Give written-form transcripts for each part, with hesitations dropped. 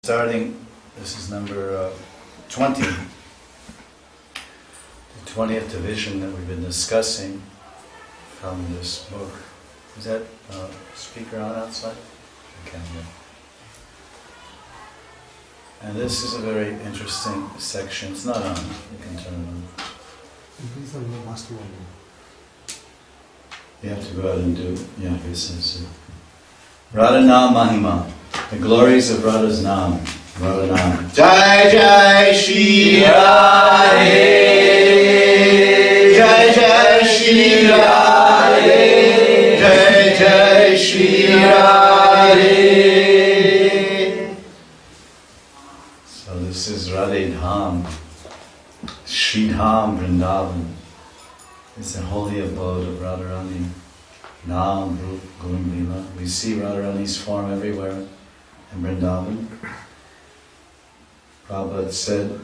starting, this is number 20, the 20th division that we've been discussing from this book. Is that speaker on outside? Okay, yeah. And this is a very interesting section. It's not on, you can turn it on. You have to go out and do, yeah, this is it. Vrndavana Mahimamrta, the glories of Radha's Nam. Radha Nam. Jai Jai Shri Radhe, Jai Jai Shri Radhe, Jai Jai Shri Radhe. So this is Radha Dham, Shri Dham Vrindavan. It's the holy abode of Radharani. Nam, Rup, Gun, Lila. We see Radharani's form everywhere in Vrindavan. Prabhupada said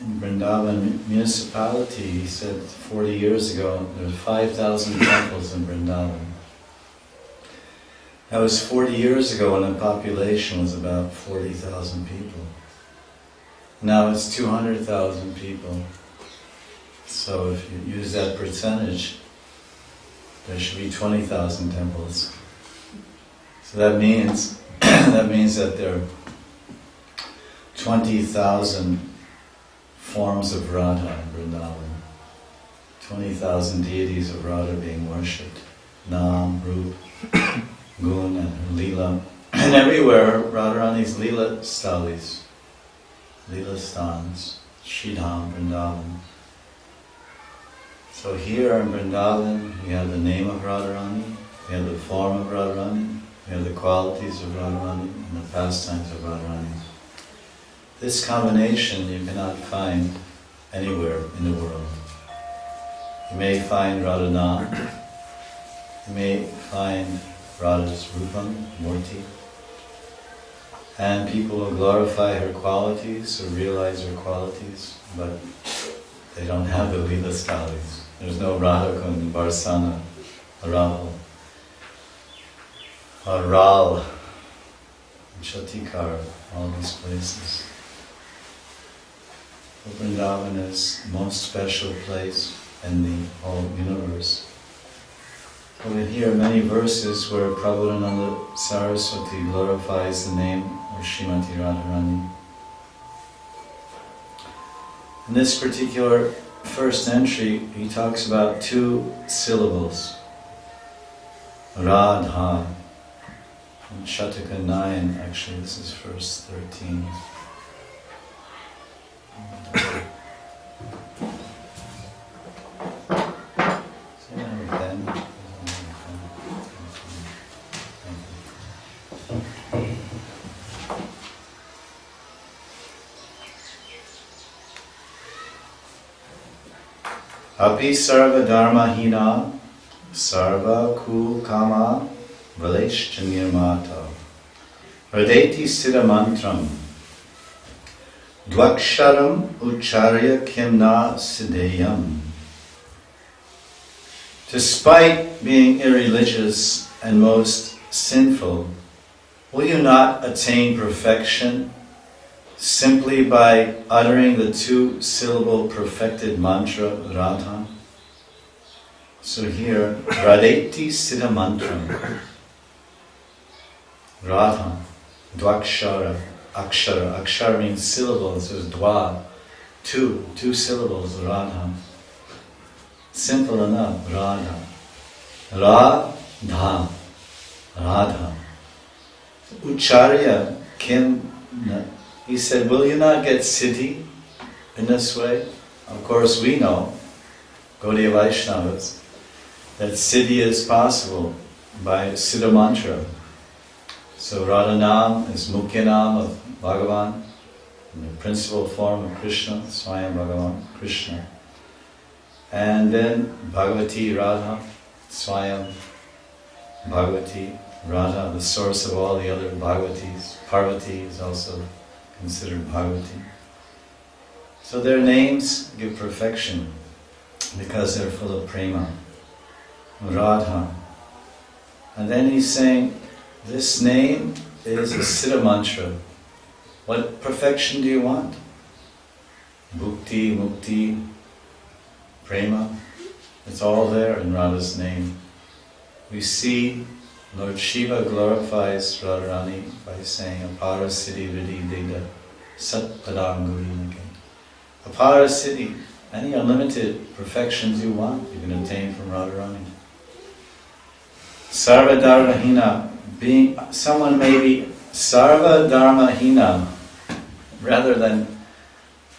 in Vrindavan municipality, he said 40 years ago, there were 5,000 temples in Vrindavan. That was 40 years ago when the population was about 40,000 people. Now it's 200,000 people. So if you use that percentage, there should be 20,000 temples. So that means that there are 20,000 forms of Radha in Vrindavan. 20,000 deities of Radha being worshipped. Nam, Rup, Gun, and Lila. And everywhere, Radharani's Lila Stalis, Lila Stans, Shridham, Vrindavan. So here in Vrindavan, we have the name of Radharani, we have the form of Radharani, we have the qualities of Radharani, and the pastimes of Radharani. This combination you cannot find anywhere in the world. You may find Radha Nam, you may find Radha's Rupam, Murti, and people will glorify her qualities or realize her qualities, but they don't have the Lila Stalis. There's no Radha Kund, Varsana, Rahul, Ral, Chatikar, all these places. Vrindavan is the most special place in the whole universe. So we hear many verses where Prabhupada Saraswati glorifies the name of Srimati Radharani. In this particular first entry, he talks about 2 syllables. Ra Dha. In Shataka 9, actually this is verse 13. Api sarva dharma hina sarva ku kama valeshchanirmata hrideti siddha mantram dvaksharam ucharya kimna siddhayam. Despite being irreligious and most sinful, will you not attain perfection simply by uttering the 2-syllable perfected mantra Radha? So here, Radheti Siddha Mantram. Radha, Dvakshara, Akshara. Akshara means syllables, there's Dva, 2 syllables, Radha. Simple enough, Radha. Ra Dha, Radha. Ucharya Kim. He said, will you not get siddhi in this way? Of course we know, Gaudiya Vaishnavas, that siddhi is possible by Siddha Mantra. So Radha Nam is Mukhya Nam of Bhagavan, the principal form of Krishna, Swami Bhagavan, Krishna. And then Bhagavati Radha, Swami Bhagavati Radha, the source of all the other Bhagavatis. Parvati is also considered Bhagavati. So their names give perfection because they're full of prema. Radha. And then he's saying, this name is a Siddha mantra. What perfection do you want? Bhukti, mukti, prema, it's all there in Radha's name. We see Lord Shiva glorifies Radharani by saying Apara Siddhi Vidhi Deda Sat Padanguri again. Apara Siddhi, any unlimited perfections you want, you can obtain from Radharani. Sarva Dharma Hina, being someone may be Sarva Dharma Hina, rather than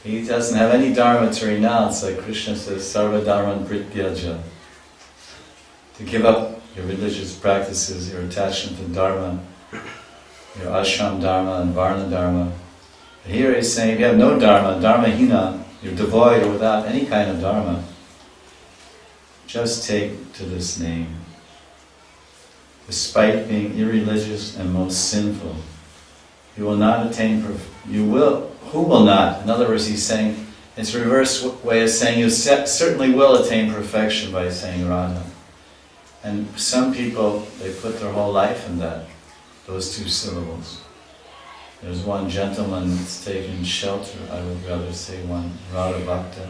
he doesn't have any dharma to renounce, like Krishna says, Sarva Dharma Prityaja. To give up your religious practices, your attachment to dharma, your ashram dharma and varna dharma. But here he's saying, if you have no dharma, dharma hina, you're devoid or without any kind of dharma, just take to this name. Despite being irreligious and most sinful, you will not attain, who will not? In other words, he's saying, it's a reverse way of saying you certainly will attain perfection by saying Radha. And some people, they put their whole life in that, those two syllables. There's one gentleman that's taken shelter, I would rather say one, Radha Bhakta,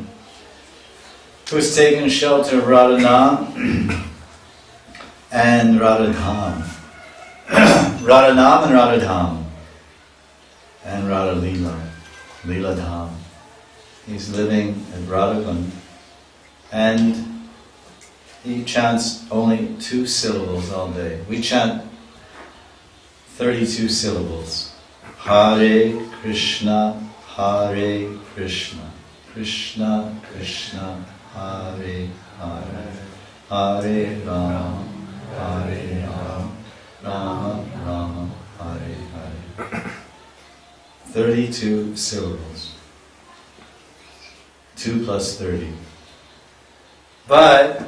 who's taken shelter of Radha Nam and Radha Dham. Radha Nam and Radha Dham. And Radha Leela, Leela Dham. He's living at Radhagun. And he chants only 2 syllables all day. We chant 32 syllables. Hare Krishna, Hare Krishna, Krishna Krishna, Hare Hare, Hare Rama, Hare Rama, Rama Rama, Hare Hare. 32 syllables. 2 plus 30. But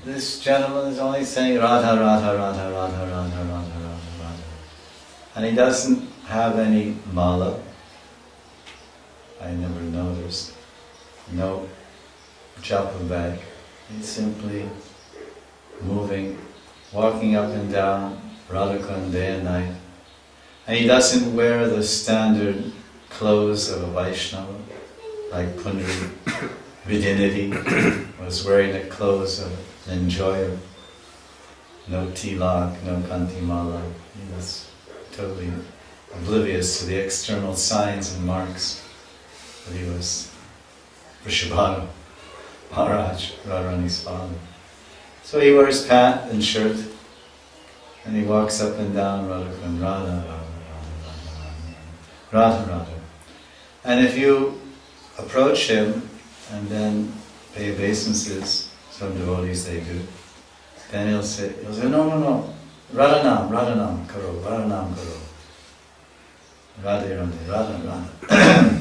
this gentleman is only saying Radha, Radha, Radha, Radha, Radha, Radha, Radha, Radha. And he doesn't have any mala. I never noticed. No japa bag. He's simply moving, walking up and down Radhakan day and night. And he doesn't wear the standard clothes of a Vaishnava, like Pundri Vidyanidhi was wearing the clothes of an enjoyer. No tilak, no kantimala. He was totally oblivious to the external signs and marks. But he was Vrishabhanu, Maharaj, Radharani's father. So he wears pant and shirt, and he walks up and down Radhakan, Radha, Radha, Radha, Radha, Radha. And if you approach him and then pay obeisances, some devotees they do, then he'll say, no, Radhanam, karo, Radhanam, karo. Radhe, Radhe, Radha, Radha.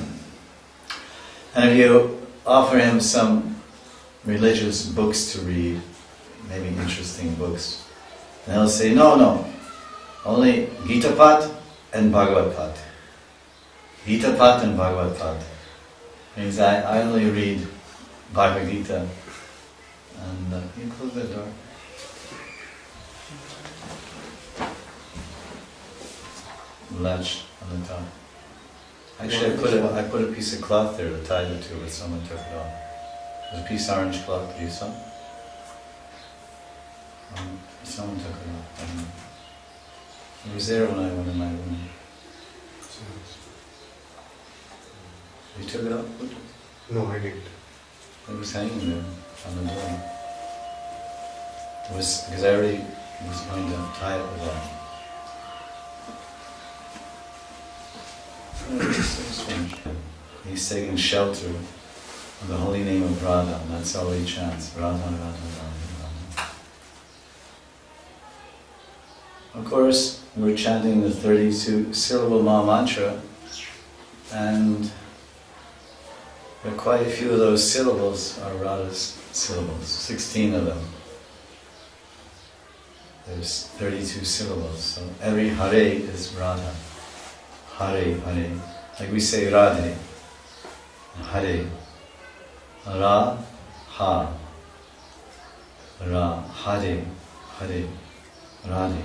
And if you offer him some religious books to read, maybe interesting books, then he'll say, no, only Gita Pat and Bhagavad Pat. Gita Pat and Bhagavad Pat. Means I only read Bhagavad Gita. And you close the door. Latch on the top. Actually, I put a piece of cloth there to tie the two, but someone took it off. There's a piece of orange cloth. Do you saw? Someone took it off. I don't know. It was there when I went in my room. You took it off? No, I didn't. It was hanging there on the door. It was because I already was going to tie it with that. So strange. He's taking shelter of the holy name of Radha, and that's all he chants. Radha, Radha, Radha, Radha. Of course, we're chanting the 32 syllable Maha Mantra, and there are quite a few of those syllables are Radha's syllables, 16 of them. There's 32 syllables, so every Hare is Radha. Hare, Hare. Like we say Radhe, Hare. Ra, Ha. Ra, Hare, Hare, Radhe.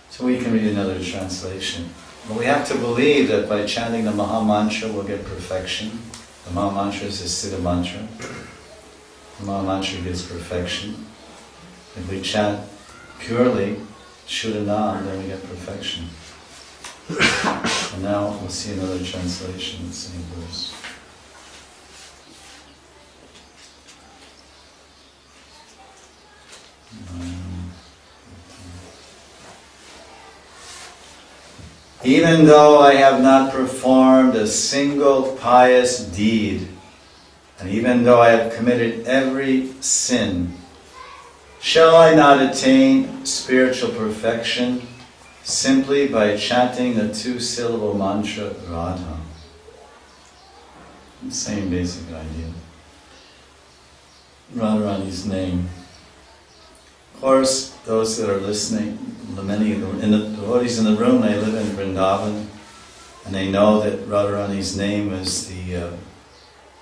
So we can read another translation. But we have to believe that by chanting the Mahamantra we'll get perfection. The Mahamantra is a Siddha mantra. The Mahamantra gives perfection. If we chant purely Shuddhanam, then we get perfection. And now we'll see another translation of the same verse. Even though I have not performed a single pious deed, and even though I have committed every sin, shall I not attain spiritual perfection simply by chanting the 2-syllable mantra Radha? The same basic idea. Radharani's name. Of course, those that are listening, many of the devotees in the room, they live in Vrindavan, and they know that Radharani's name is the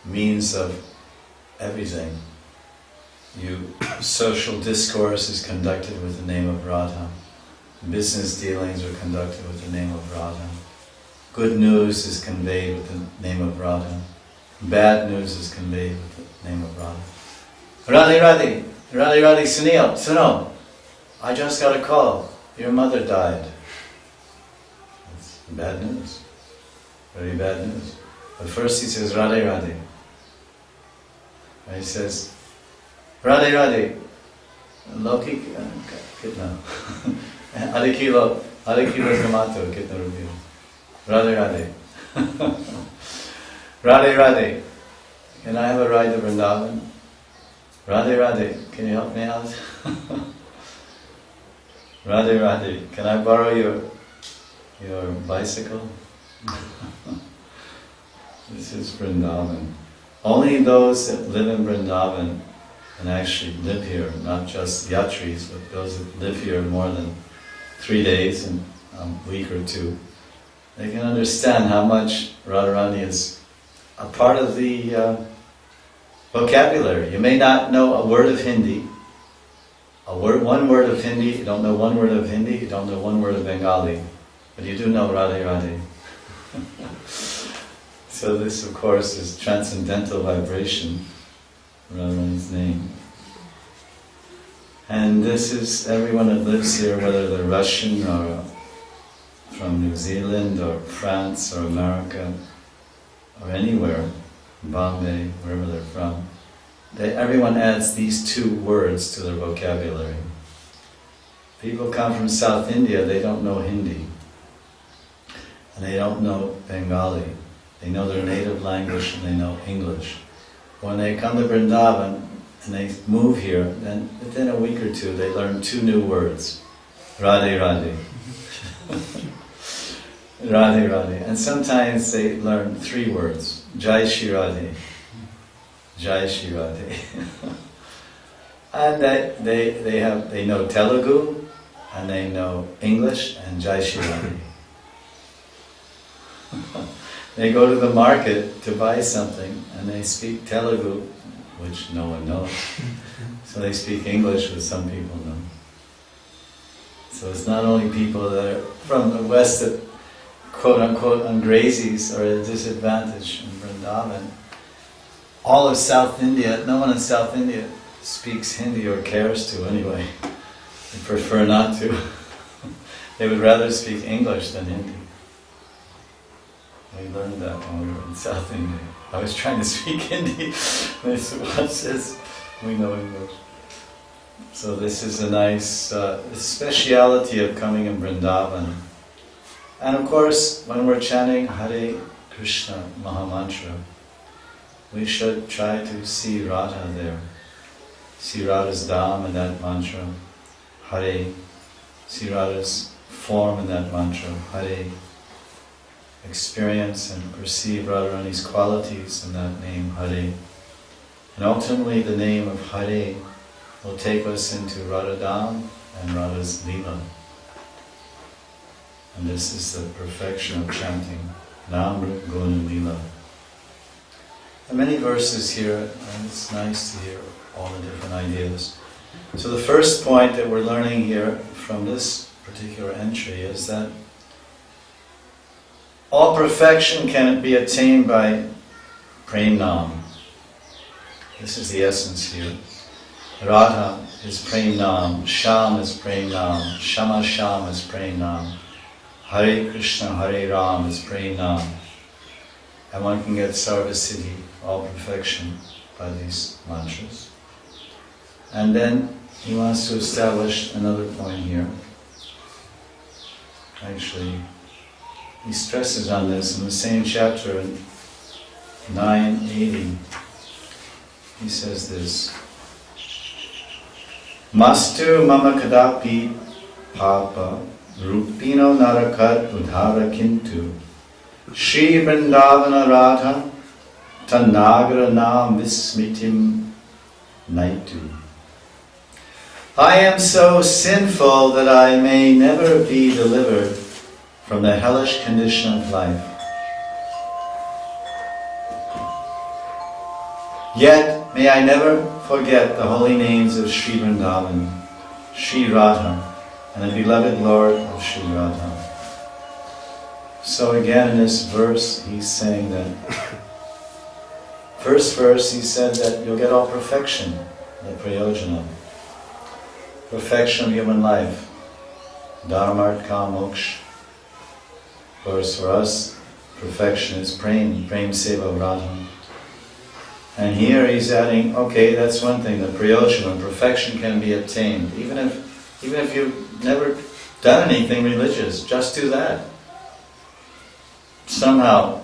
means of everything. Social discourse is conducted with the name of Radha. Business dealings are conducted with the name of Radha. Good news is conveyed with the name of Radha. Bad news is conveyed with the name of Radha. Radhe, Sunil, Suno, I just got a call. Your mother died. That's bad news. Very bad news. But first he says, Radhe. And he says, Radhe, Loki, kitna. Adikilo kamato, kitna rubio. Radhe. Radhe, can I have a ride to Vrindavan? Radhe, can you help me out? Radhe, can I borrow your bicycle? This is Vrindavan. Only those that live in Vrindavan and actually live here, not just yatris, but those that live here more than 3 days and a week or two, they can understand how much Radharani is a part of the vocabulary. You may not know a word of Hindi, one word of Hindi, you don't know one word of Hindi, you don't know one word of Bengali, but you do know Radhe. So this, of course, is transcendental vibration, Radharani's name. And this is everyone that lives here, whether they're Russian or from New Zealand or France or America or anywhere, Bombay, wherever they're from. Everyone adds these 2 words to their vocabulary. People come from South India, they don't know Hindi. And they don't know Bengali. They know their native language and they know English. When they come to Vrindavan and they move here, then within a week or 2 they learn 2 new words. Radhe. Radhe. And sometimes they learn 3 words. Jai Shri Radhe. And they know Telugu and they know English and Jai Shri Radhe. They go to the market to buy something and they speak Telugu, which no one knows. So they speak English, which some people know. So it's not only people that are from the West that quote-unquote ungrazes are at a disadvantage in Vrindavan. All of South India, no one in South India speaks Hindi or cares to anyway. They prefer not to. They would rather speak English than Hindi. We learned that when we were in South India. I was trying to speak Hindi. They said, watch this, we know English. So this is a nice speciality of coming in Vrindavan. And of course, when we're chanting Hare Krishna Mahamantra, we should try to see Radha there. See Radha's Dham in that mantra, Hare. See Radha's form in that mantra, Hare. Experience and perceive Radharani's qualities in that name, Hare. And ultimately the name of Hare will take us into Radha Dham and Radha's Leela. And this is the perfection of chanting Namra Guna Leela. There are many verses here, and it's nice to hear all the different ideas. So the first point that we're learning here from this particular entry is that All perfection can be attained by praying Nam. This is the essence here. Radha is praying Nam, Sham is praying Nam, Shama Sham is praying Nam, Hare Krishna, Hare Ram is praying Nam. And one can get Sarvasiddhi, all perfection, by these mantras. And then he wants to establish another point here. Actually, he stresses on this in the same chapter, in 980. He says this: Mastu mama kadapi papa rupino narakat udhara kintu Shri Vrndavana Radha tanagra nam vismitim naitu. I am so sinful that I may never be delivered from the hellish condition of life. Yet may I never forget the holy names of Sri Vrindavan, Sri Radha, and the beloved Lord of Sri Radha. So again in this verse he's saying that, first verse he said that you'll get all perfection, the prayojana, perfection of human life, dharmartha moksha. Of course for us, perfection is prem seva Radha. And here he's adding, okay, that's one thing, the prayojana, perfection can be obtained. Even if you've never done anything religious, just do that. Somehow,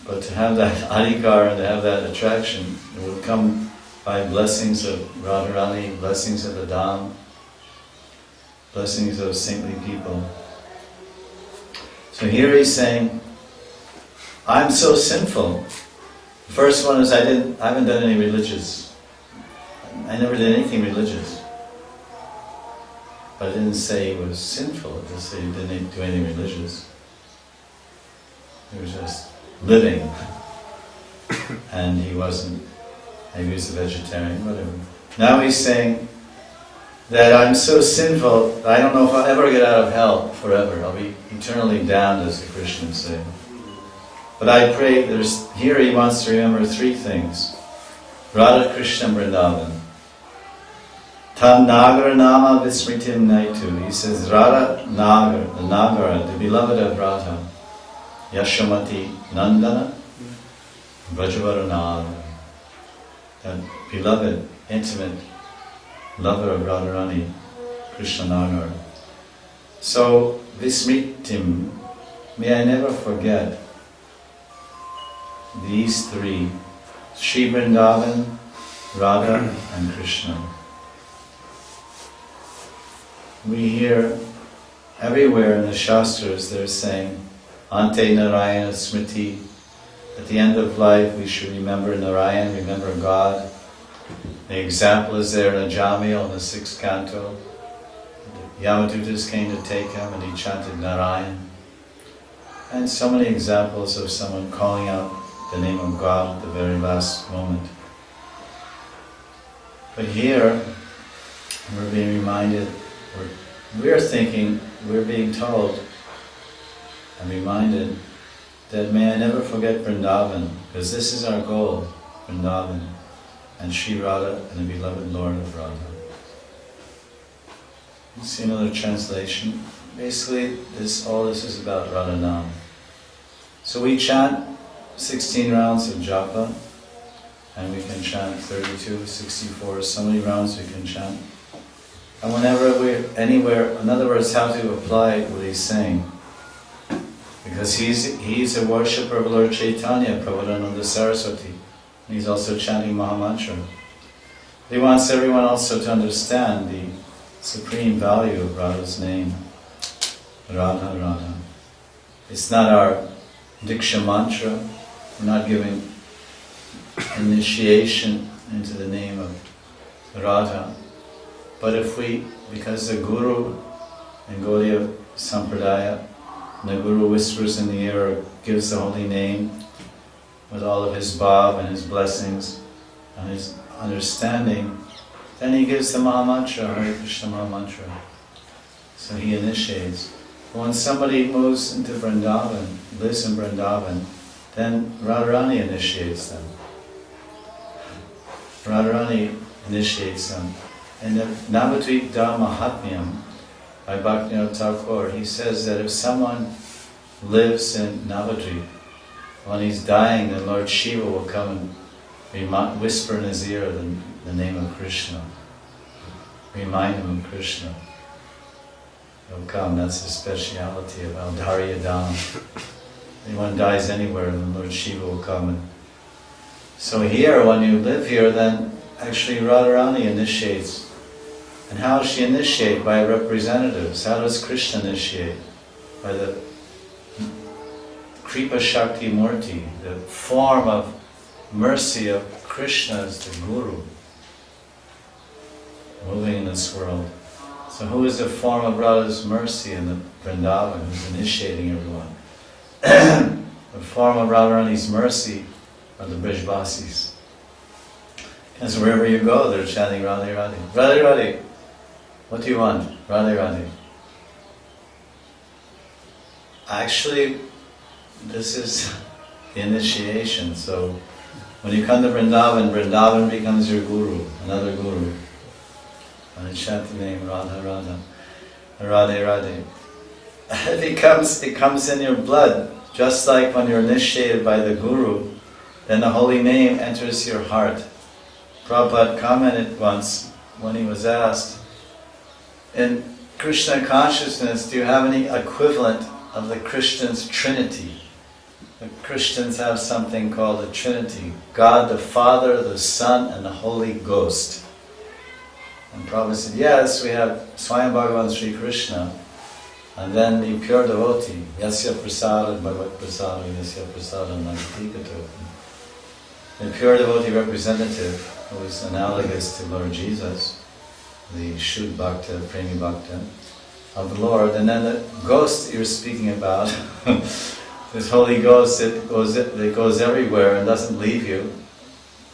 but to have that adhikar and to have that attraction, it will come by blessings of Radharani, blessings of the Dham, blessings of saintly people. So here he's saying, I'm so sinful. The first one is I haven't done any religious. I never did anything religious. But I didn't say he was sinful, I just said he didn't do anything religious. He was just living. And he wasn't, maybe he was a vegetarian, whatever. Now he's saying that I'm so sinful that I don't know if I'll ever get out of hell forever. I'll be eternally damned, as the Christians say. But I pray, here he wants to remember three things. Radha Krishna Vrindavan. Tam Nagara Nama Vismritim Naitu. He says Radha Nagar, the Nagara, the beloved of Radha. Yashamati Nandana Vrajavaranada. That beloved, intimate lover of Radharani, Krishna Nagar. So, Vismritim, may I never forget these three, Sri Vrindavan, Radha and Krishna. We hear everywhere in the Shastras they're saying, Ante Narayana Smriti, at the end of life we should remember Narayan, remember God. The example is there in Ajamil in the 6th canto. Yamadutas came to take him and he chanted Narayan. And so many examples of someone calling out the name of God at the very last moment. But here, we're being reminded, we're thinking, we're being told and reminded that may I never forget Vrindavan, because this is our goal, Vrindavan, and Sri Radha and the beloved Lord of Radha. You see another translation. Basically, all this is about Radha Nam. So we chant 16 rounds of japa, and we can chant 32, 64, so many rounds we can chant. And whenever we're anywhere, in other words, how to apply what he's saying. Because he's a worshipper of Lord Chaitanya, Prabhupada Saraswati. And he's also chanting Mahamantra. He wants everyone also to understand the supreme value of Radha's name. Radha, Radha. It's not our Diksha mantra. We're not giving initiation into the name of Radha. But if we, because the Guru in Gaudiya Sampradaya, the Guru whispers in the ear or gives the holy name with all of his bhav and his blessings and his understanding, then he gives the Mahamantra, Hare Krishna Mahamantra. So he initiates. When somebody moves into Vrindavan, lives in Vrindavan, then Radharani initiates them. Radharani initiates them. In the Ra Mahatmyam by Bhaktivinoda Thakur, he says that if someone lives in Navadvip, when he's dying, then Lord Shiva will come and whisper in his ear the name of Krishna. Remind him of Krishna. He'll come, that's the speciality of Aldharya Dham. Anyone dies anywhere, then Lord Shiva will come. So here, when you live here, then actually Radharani initiates. And how does she initiate? By representatives. How does Krishna initiate? By the Kripa Shakti Murti, the form of mercy of Krishna as the Guru, moving in this world. So who is the form of Radha's mercy in the Vrindavan, who's initiating everyone? The form of Radharani's mercy are the Brijvasis. Because wherever you go, they're chanting Radhe Radhe. Radhe Radhe. What do you want? Radhe Radhe. Actually, this is the initiation. So when you come to Vrindavan, Vrindavan becomes your guru, another guru. And you chant the name Radha Radha, Radhe Radhe. It comes in your blood, just like when you're initiated by the guru, then the holy name enters your heart. Prabhupada commented once when he was asked, in Krishna consciousness, do you have any equivalent of the Christians' Trinity? The Christians have something called the Trinity, God the Father, the Son, and the Holy Ghost. And Prabhupada said, yes, we have Swami Bhagavan Sri Krishna, and then the pure devotee, Yasya Prasada, Bhagavat Prasada, Yasya Prasada, Nandikato. The pure devotee representative, who is analogous to Lord Jesus, the Shuddha Bhakta, Premi Bhakta of the Lord, and then the ghost you're speaking about, this Holy Ghost that goes everywhere and doesn't leave you,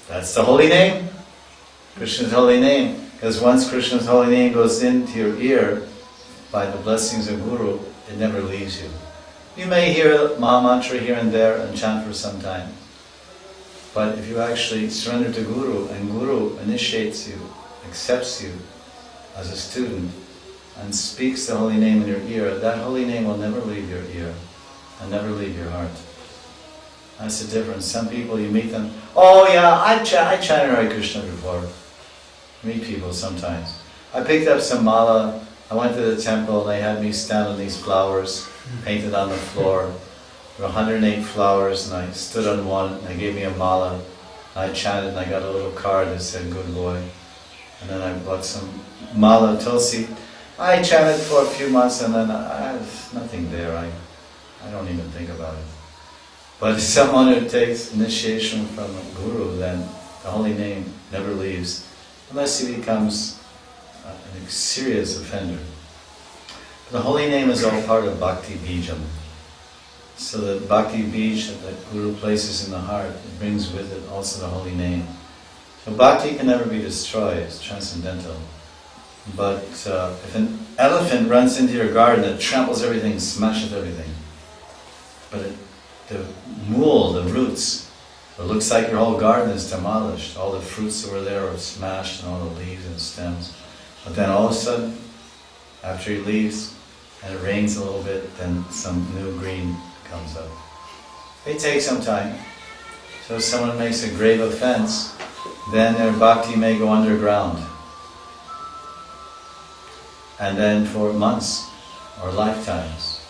that's the holy name, Krishna's holy name. Because once Krishna's holy name goes into your ear, by the blessings of Guru, it never leaves you. You may hear Mahamantra here and there and chant for some time, but if you actually surrender to Guru, and Guru initiates you, accepts you as a student, and speaks the holy name in your ear, that holy name will never leave your ear, and never leave your heart. That's the difference. Some people, you meet them, oh yeah, I chanted Hare Krishna before. Meet people sometimes. I picked up some mala, I went to the temple and they had me stand on these flowers painted on the floor. There were 108 flowers and I stood on one and they gave me a mala. I chanted and I got a little card that said good boy. And then I bought some mala tulsi. I chanted for a few months and then there's nothing there. I don't even think about it. But someone who takes initiation from a guru, then the holy name never leaves. Unless he becomes a serious offender. The holy name is all part of Bhakti Bijam. So the Bhakti Bij that the Guru places in the heart, it brings with it also the holy name. So Bhakti can never be destroyed, it's transcendental. But if an elephant runs into your garden, it tramples everything, smashes everything. But the mool, the roots, it looks like your whole garden is demolished. All the fruits that were there are smashed and all the leaves and stems. But then all of a sudden, after he leaves and it rains a little bit, then some new green comes up. They take some time. So if someone makes a grave offense, then their bhakti may go underground. And then for months or lifetimes,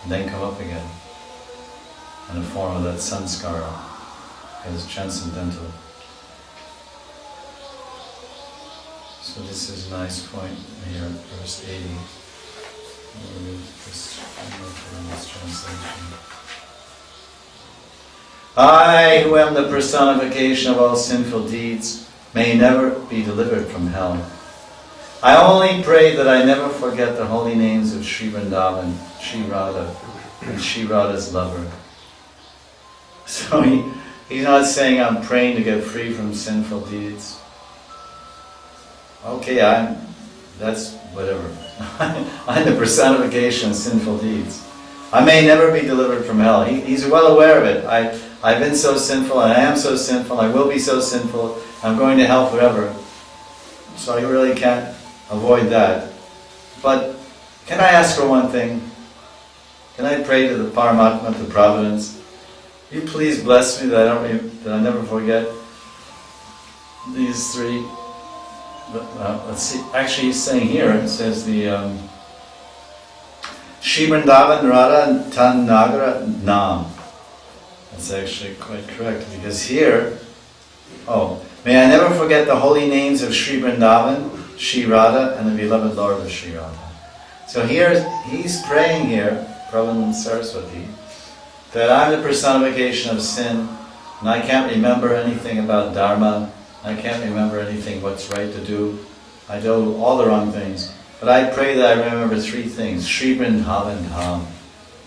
and then come up again in the form of that sanskara. As transcendental. So this is a nice point here, verse 80. We'll read this translation. I, who am the personification of all sinful deeds, may never be delivered from hell. I only pray that I never forget the holy names of Sri Vrindavan, Sri Radha, and Sri Radha's lover. So he's not saying I'm praying to get free from sinful deeds. Okay, I'm that's whatever. I'm the personification of sinful deeds. I may never be delivered from hell. He's well aware of it. I've been so sinful, and I am so sinful, I will be so sinful, I'm going to hell forever. So I really can't avoid that. But can I ask for one thing? Can I pray to the Paramatma, to Providence? Will you please bless me that I never forget these three? Let's see. Actually, he's saying here, it says the Shri Vrndavana Radha Tan Nagara Nam. That's actually quite correct, because here, may I never forget the holy names of Shri Vrindavan, Shri Radha, and the beloved Lord of Shri Radha. So here, he's praying here, Prabhupada Saraswati, that I'm the personification of sin, and I can't remember anything about Dharma, I can't remember anything what's right to do, I do all the wrong things. But I pray that I remember three things: Shri Vrindavan Dham,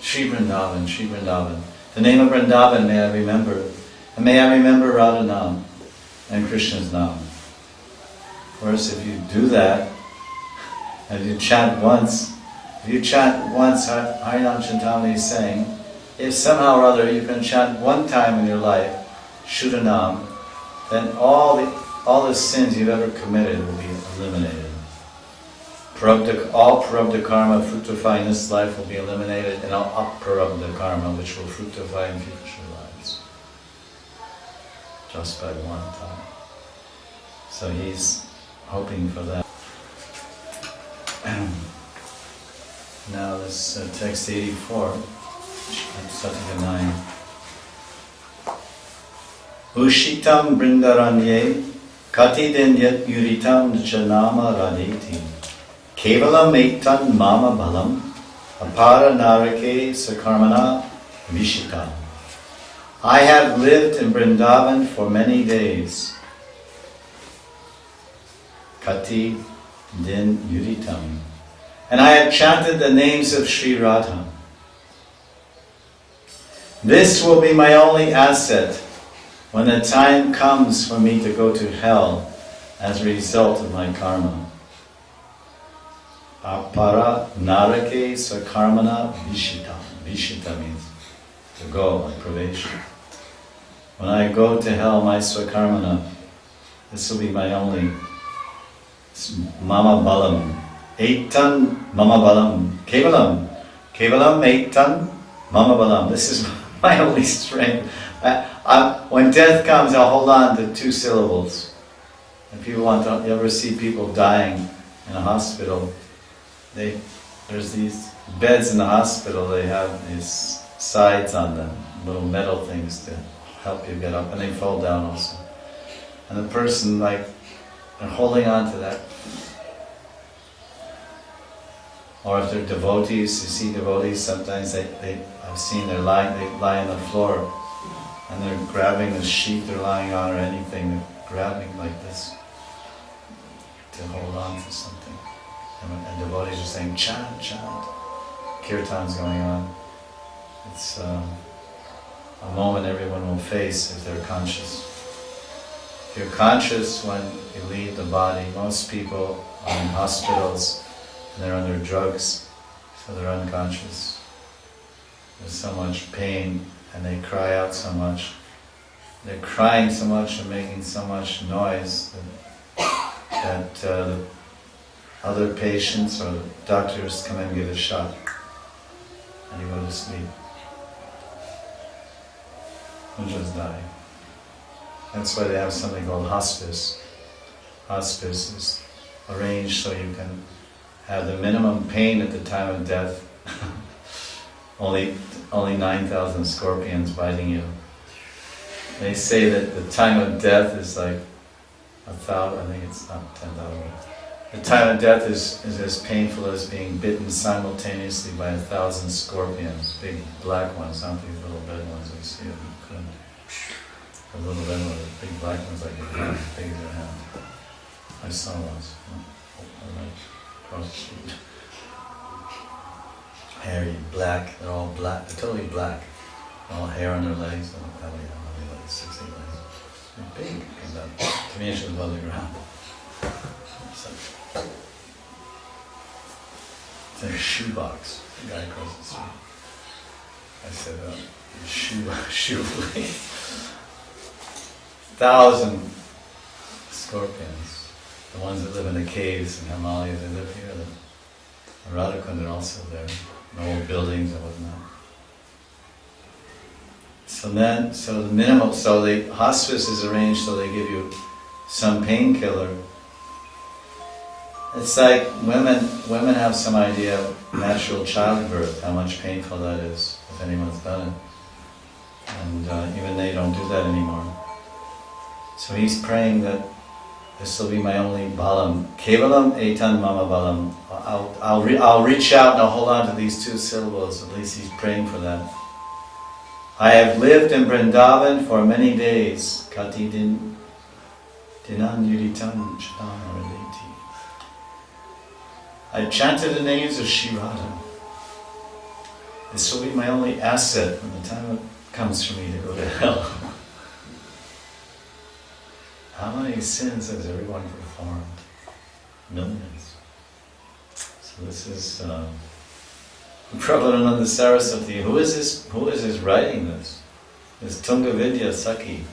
Shri Vrindavan, Shri Vrindavan. The name of Vrindavan may I remember, and may I remember Radha Nam and Krishna's Nam. Of course, if you do that, and you chant once, Harinam Chintamani is saying, if somehow or other you can chant one time in your life, Shuddhanam, then all the sins you've ever committed will be eliminated. All Prarabdha karma fructify in this life will be eliminated, and all Aparabdha karma which will fructify in future lives. Just by one time. So he's hoping for that. Now this text 84, Sattva 9. Ushitam brindaranye katidin yat yuritam janama radeti kevalam etan mama balam apara narake sakarmana vishita. I have lived in Vrindavan for many days. Kati din yuritam. And I have chanted the names of Sri Radha. This will be my only asset when the time comes for me to go to hell as a result of my karma. Apara narake sakarmana vishita. Vishita means to go, like pravesha. When I go to hell, my swakarmana, this will be my only mama balam. Eitan mama balam. Kevalam. Kevalam eitan mama balam. This is my only strength. When death comes, I'll hold on to 2 syllables. And people you ever see people dying in a hospital, there's these beds in the hospital, they have these sides on them, little metal things to help you get up, and they fall down also. And the person, they're holding on to that. Or if they're devotees, you see devotees, sometimes I've seen they lie on the floor, and they're grabbing the sheet they're lying on or anything, they're grabbing like this to hold on to something. And devotees are saying, chant, chant. Kirtan's going on. It's a moment everyone will face if they're conscious. If you're conscious when you leave the body, most people are in hospitals and they're under drugs, so they're unconscious. There's so much pain and they cry out so much. They're crying so much and making so much noise that the other patients or the doctors come in and give a shot and you go to sleep. You just die. That's why they have something called hospice. Hospice is arranged so you can have the minimum pain at the time of death. only 9,000 scorpions biting you. They say that the time of death is like 1,000, I think it's not 10,000. The time of death is as painful as being bitten simultaneously by 1,000 scorpions, big black ones, not these little red ones we see. The little red ones, the big black ones like your hand, big as your hand. I saw once. Across the street. Hairy, black, they're all black, they're totally black. All hair on their legs, probably like 60 legs. They're big, to me it should above the ground. So, It's in a shoebox. The guy across the street. I said, shoe 1,000 scorpions. The ones that live in the caves in Himalaya, they live here. The Radha are also there. In old buildings and whatnot. So the hospice is arranged so they give you some painkiller. It's like women have some idea of natural childbirth, how much painful that is, if anyone's done it. And even they don't do that anymore. So he's praying that this will be my only balam. Kevalam etan mama balam. I'll reach out and I'll hold on to these 2 syllables. At least he's praying for that. I have lived in Vrindavan for many days. Kati din dinan yuditan chadana relati. I chanted the names of Shri Radha. This will be my only asset when the time comes for me to go to hell. How many sins has everyone performed? Millions. So this is Prabhupada Saraswati. Who is this writing this? This Tunga Vidya Sakhi.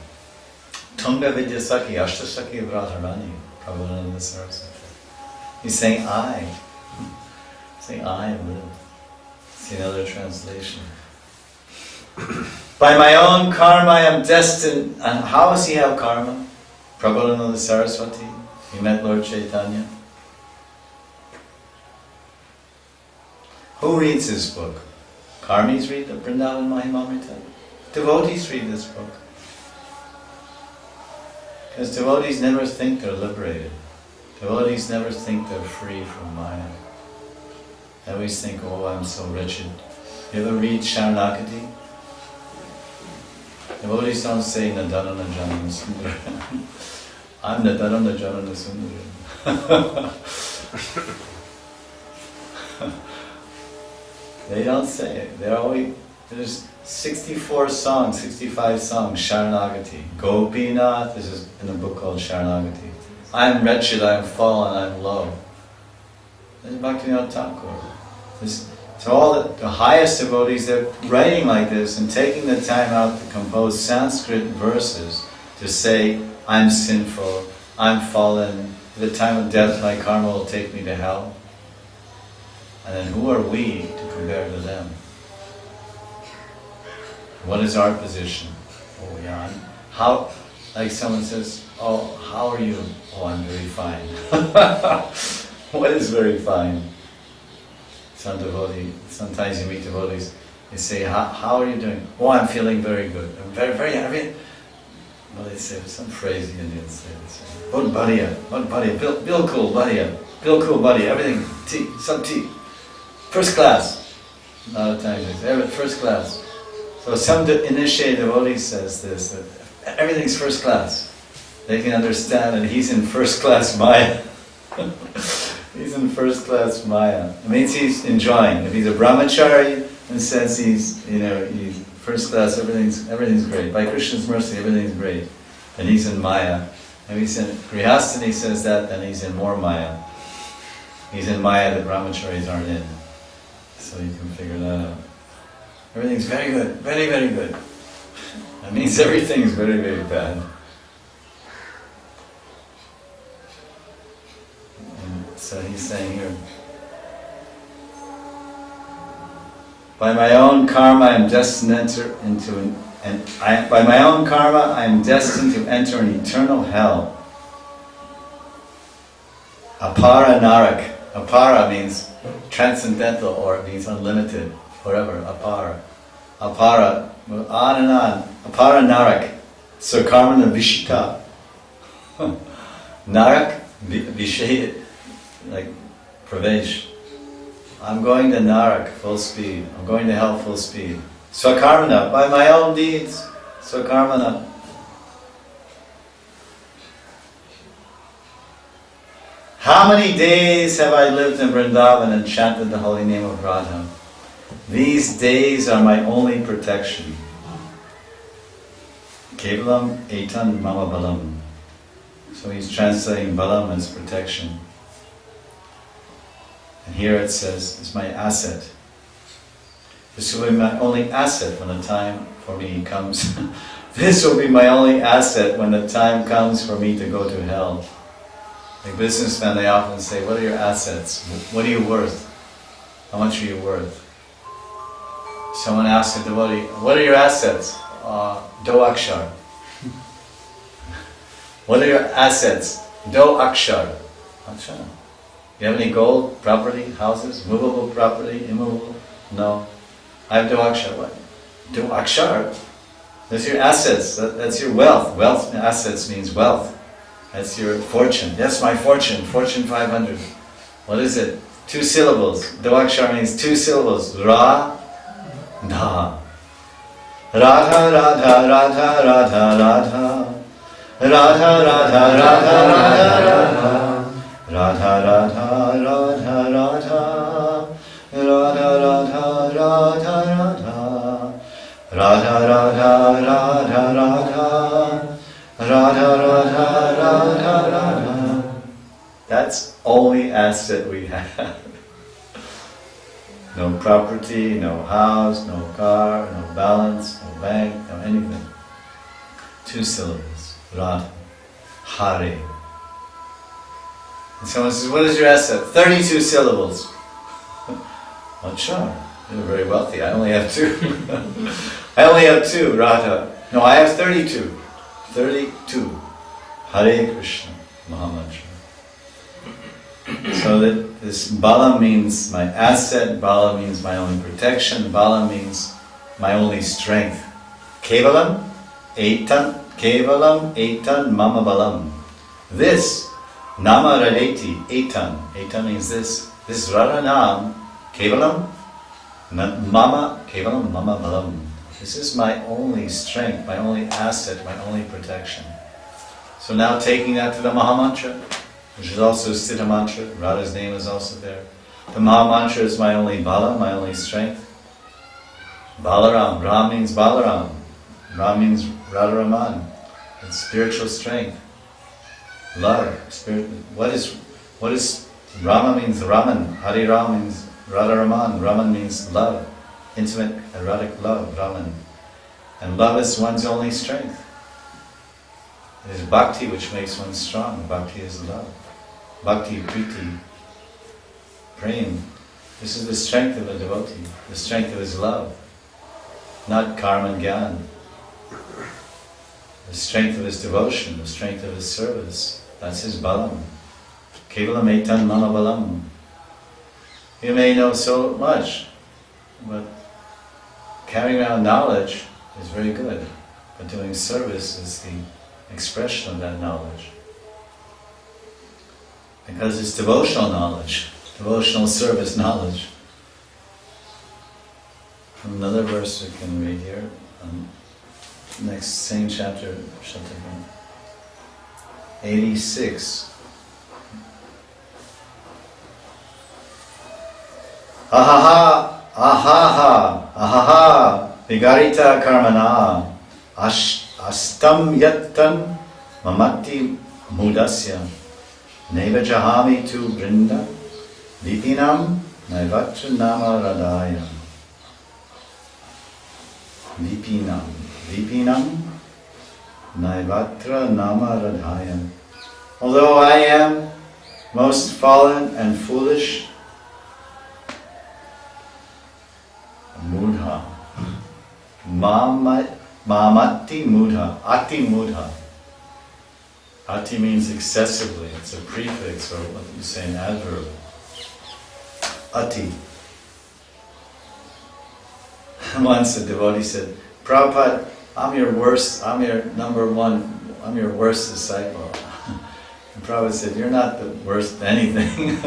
Tunga Vidya Sakhi, Ashtasakhi of Radharani. Prabhupada Saraswati. He's saying I. He's saying I live. See another translation. By my own karma I am destined. And how does he have karma? Prabhupada Saraswati. He met Lord Chaitanya. Who reads this book? Karmis read the Vrndavana Mahimamrta. Devotees read this book. Because devotees never think they're liberated. Devotees never think they're free from Maya. They always think, oh, I'm so wretched. You ever read Sharanagati? Devotees don't say Nadana Janana Sundara. I'm Nadana Janana Sundara. They don't say it. They're always, there's 64 songs, 65 songs, Sharanagati. Gopinath, this is in a book called Sharanagati. I'm wretched, I'm fallen, I'm low. This is Bhaktivinoda Thakur. So all the highest devotees, they're writing like this and taking the time out to compose Sanskrit verses to say, I'm sinful, I'm fallen, at the time of death my karma will take me to hell. And then who are we to compare to them? What is our position? Oh yeah, how, like someone says, oh, how are you? Oh, I'm very fine. What is very fine? Some devotee, sometimes you meet devotees, they say, how are you doing? Oh, I'm feeling very good. I'm very, very happy. Well, they say, some phrase the Indians say, Bhut Bhadiya, Bilkul Bhadiya, everything, tea, some tea. First class. A lot of times they say, first class. So some initiated devotee says this, that everything's first class. They can understand that he's in first class Maya. He's in first class Maya. It means he's enjoying. If he's a brahmachari and says he's first class, everything's great. By Krishna's mercy, everything's great. And he's in Maya. And he's in Grihastha, he says that, then he's in more Maya. He's in Maya that brahmacharis aren't in. So you can figure that out. Everything's very good, very, very good. That means everything's very, very bad. And so he's saying here, by my own karma I am destined to enter an eternal hell. Apara Narak. Apara means transcendental, or it means unlimited, forever. Apara. Apara, on and on. Apara Narak. Sarkarmana Vishita. Narak, Vishay, like Pravesh. I'm going to Narak full speed. I'm going to hell full speed. Swakarmana, by my own deeds. Swakarmana. How many days have I lived in Vrindavan and chanted the holy name of Radha? These days are my only protection. Kevalam etan mama balam. So he's translating balam as protection. And here it says, it's my asset. This will be my only asset when the time for me comes. This will be my only asset when the time comes for me to go to hell. Like businessmen, they often say, what are your assets? What are you worth? How much are you worth? Someone asks a devotee, what are your assets? Do akshar. What are your assets? Do akshar. Akshar. You have any gold, property, houses, movable property, immovable? No. I have do akshar. What? Do akshar? That's your assets. That's your wealth. Wealth, assets means wealth. That's your fortune. That's my fortune. Fortune 500. What is it? 2 syllables. Do akshar means 2 syllables. Ra Dha. Radha, Radha, Radha, Radha, Radha. Radha, Radha, Radha, Radha, Radha. Radha, Radha, Radha, Radha. Radha, Radha, Radha, Radha. Radha, Radha, Radha, Radha. Radha, Radha, Radha, Radha. That's only asset we have. No property, no house, no car, no balance, no bank, no anything. 2 syllables. Radha. Hare. And someone says, what is your asset? 32 syllables. Well, sure. You're very wealthy. I only have 2. I only have 2, Radha. No, I have 32. 32. Hare Krishna. Mahamantra. So that this bala means my asset, bala means my only protection, bala means my only strength. Kevalam, etan, mama balam. This, nama radeti, etan means this. This Radha Nam, kevalam, mama balam. This is my only strength, my only asset, my only protection. So now taking that to the Mahamantra, which is also Sthita Mantra, Radha's name is also there. The Mahamantra is my only bala, my only strength. Balaram, Ram means Balaram. Ram means Radharaman. It's spiritual strength. Love, spirit. What is Rama means Raman. Hari Ram means Radharaman. Raman means love. Intimate, erotic love, Raman. And love is one's only strength. It is bhakti which makes one strong. Bhakti is love. Bhakti, priti, prem. This is the strength of a devotee, the strength of his love. Not karma and gyan. The strength of his devotion, the strength of his service. That's his balam. Kevalam etan mama balam. You may know so much, but carrying around knowledge is very good. But doing service is the expression of that knowledge. Because it's devotional knowledge, devotional service knowledge. Another verse we can read here, next same chapter, 86. Ahaha, ahaha, ahaha, vigarita karmana, astam yattan mamati mudasya, neva jahami tu Vrinda, vipinam naivatra nama radhaya. Vipinam naivatra nama radhaya. Although I am most fallen and foolish, mudha, mamati mudha, ati mudha. Ati means excessively, it's a prefix, or what you say, an adverb. Ati. Once a devotee said, Prabhupada, I'm your number one, I'm your worst disciple. And Prabhupada said, you're not the worst anything.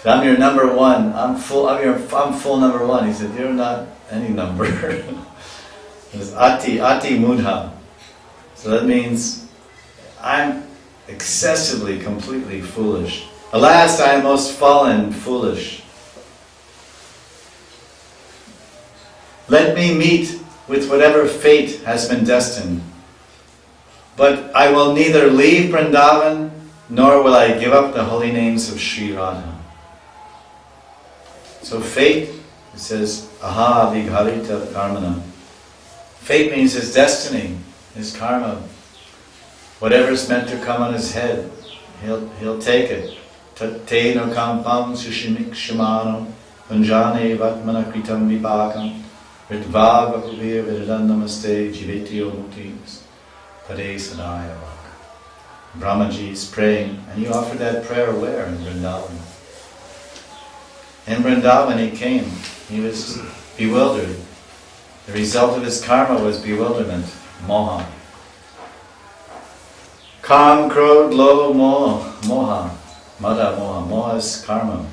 I'm your number one, I'm full number one. He said, you're not any number. It was ati mudha. So that means, I'm excessively, completely foolish. Alas, I am most fallen, foolish. Let me meet with whatever fate has been destined. But I will neither leave Vrindavan, nor will I give up the holy names of Sri Radha. So fate, it says, aha vigharita karmana. Fate means his destiny, his karma. Whatever's meant to come on his head, he'll take it. Teno kampam sushimik shamano punjane vatmana kritam vipakam ritvava kuvir vidanamaste jivetio mutis pade sadaya vak. Brahmaji is praying, and he offered that prayer where? In Vrindavan. In Vrindavan he came, he was bewildered. The result of his karma was bewilderment, moha. Kam, krod, lo, moha. Mada, moha. Moha is karma.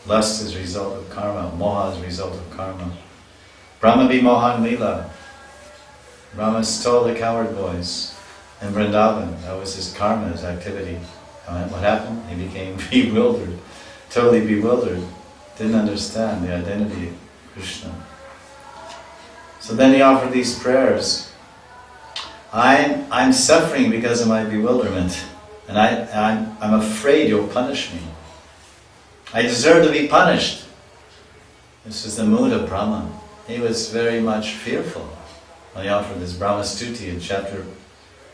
Lust is result of karma. Moha is result of karma. Brahma Vimohan Lila. Brahma stole the coward boys in Vrindavan. That was his karma, his activity. And what happened? He became bewildered. Totally bewildered. Didn't understand the identity of Krishna. So then he offered these prayers. I'm suffering because of my bewilderment, and I'm afraid you'll punish me. I deserve to be punished. This is the mood of Brahma. He was very much fearful when he offered this Brahma Stuti in chapter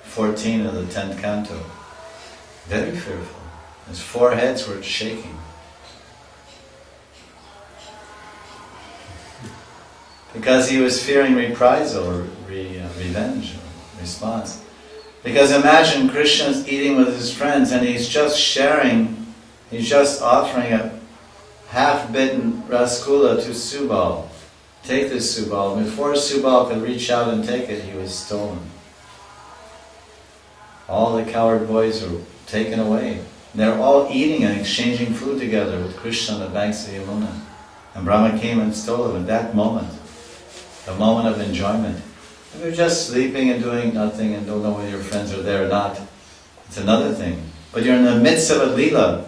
14 of the 10th canto. Very fearful. His four heads were shaking. Because he was fearing reprisal or revenge or response. Because imagine Krishna's eating with his friends and he's just sharing, he's just offering a half-bitten rasgula to Subal. Take this, Subal. Before Subal could reach out and take it, he was stolen. All the coward boys were taken away. They're all eating and exchanging food together with Krishna on the banks of Yamuna. And Brahma came and stole them at that moment. A moment of enjoyment. If you're just sleeping and doing nothing and don't know whether your friends are there or not, it's another thing. But you're in the midst of a lila.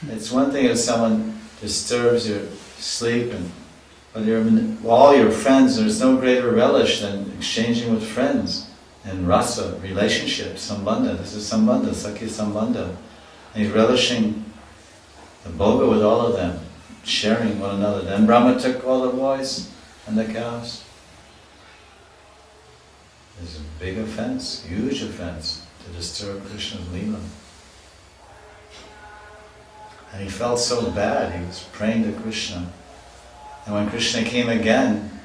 It's one thing if someone disturbs your sleep, but you're all your friends, there's no greater relish than exchanging with friends and rasa, relationship, sambandha. This is sambandha, sakya sambandha. And he's relishing the bhoga with all of them, sharing one another. Then Brahma took all the boys and the cows. It's a big offense, huge offense, to disturb Krishna's lila. And he felt so bad, he was praying to Krishna. And when Krishna came again,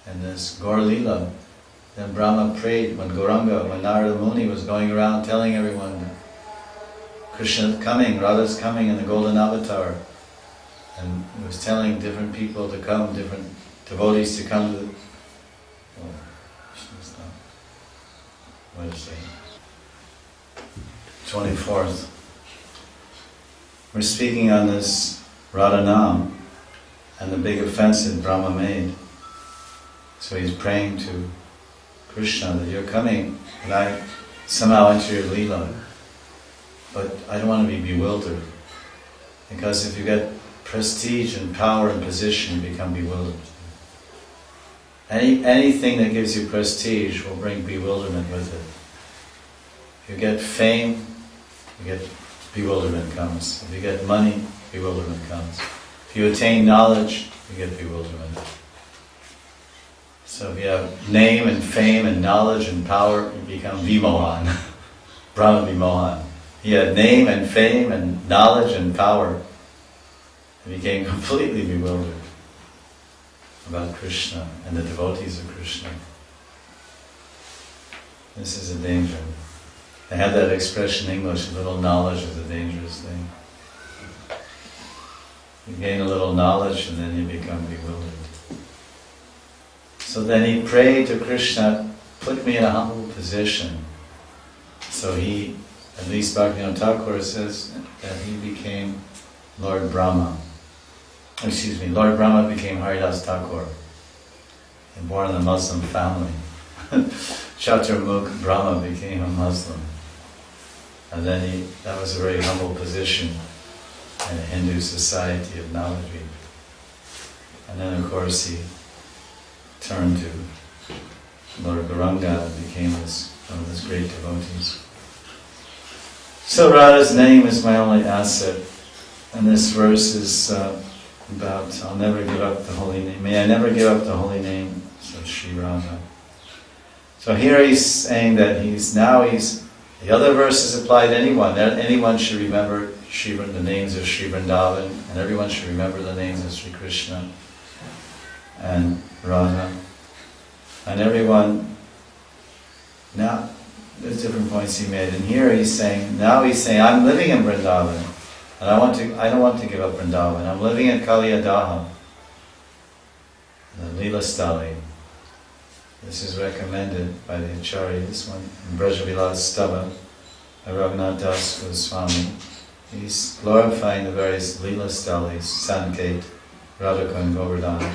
in this Gaur Lila, then Brahma prayed when Narada Muni was going around telling everyone that Krishna's coming, Radha's coming in the golden avatar. And he was telling different people to come, different devotees to come to the... What is it? 24th. We're speaking on this Radha Nam and the big offense that Brahma made. So he's praying to Krishna that you're coming and I somehow enter your Leela. But I don't want to be bewildered. Because if you get prestige and power and position, you become bewildered. Anything that gives you prestige will bring bewilderment with it. If you get fame, you get bewilderment comes. If you get money, bewilderment comes. If you attain knowledge, you get bewilderment. So if you have name and fame and knowledge and power, you become Vimohan, Brahma Vimohan. He had name and fame and knowledge and power. He became completely bewildered about Krishna and the devotees of Krishna. This is a danger. They have that expression in English, a little knowledge is a dangerous thing. You gain a little knowledge and then you become bewildered. So then he prayed to Krishna, put me in a humble position. So he, at least Bhaktivinoda Thakur says that he became Lord Brahma. Lord Brahma became Haridas Thakur, and born in a Muslim family. Chaturmukh Brahma became a Muslim. And then that was a very humble position in a Hindu society of Navadvip. And then of course he turned to Lord Gauranga and became one of his great devotees. So Radha's name is my only asset. And this verse is about, I'll never give up the holy name. May I never give up the holy name, says Sri Radha. So here he's saying that the other verses apply to anyone. Anyone should remember the names of Sri Vrindavan, and everyone should remember the names of Sri Krishna and Radha. And everyone, now, there's different points he made. And here he's saying, I'm living in Vrindavan, and I don't want to give up Vrindavan. I'm living in Kaliyadaha, the Leela Stali. This is recommended by the Acharyas, one in Brajavilas Stava, by Raghunath Das Goswami. He's glorifying the various Leela Stalis, Sankhet, Radha and Govardhana,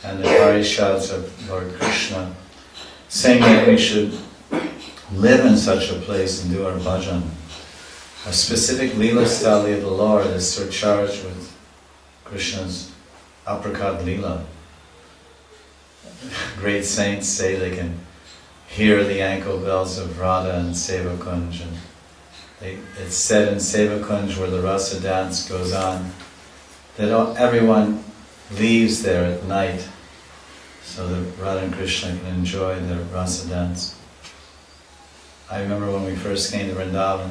and the Parishads of Lord Krishna, saying that we should live in such a place and do our bhajan. A specific Leela Stali of the Lord is surcharged with Krishna's apricot Leela. Great saints say they can hear the ankle bells of Radha and Sevakunj, and it's said in Sevakunj where the rasa dance goes on that everyone leaves there at night so that Radha and Krishna can enjoy the rasa dance. I remember when we first came to Vrindavan,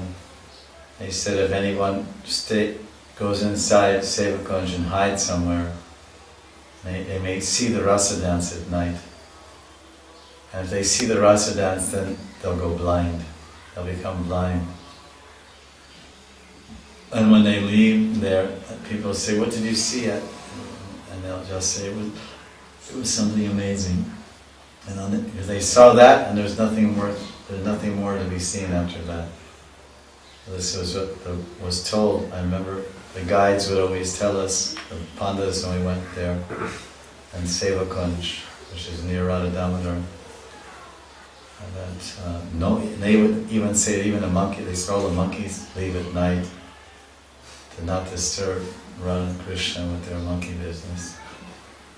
they said if anyone goes inside Sevakunj and hides somewhere, they may see the rasa dance at night. And if they see the rasa dance, then they'll go blind. They'll become blind. And when they leave there, people say, "What did you see?" And they'll just say, "It was something amazing." And if they saw that, and there's nothing more to be seen after that. This was what was told. I remember the guides would always tell us, the Pandavas, when we went there, and Sevakunj, which is near Radha Damodar, that they would even say even they said all the monkeys leave at night to not disturb Radha and Krishna with their monkey business,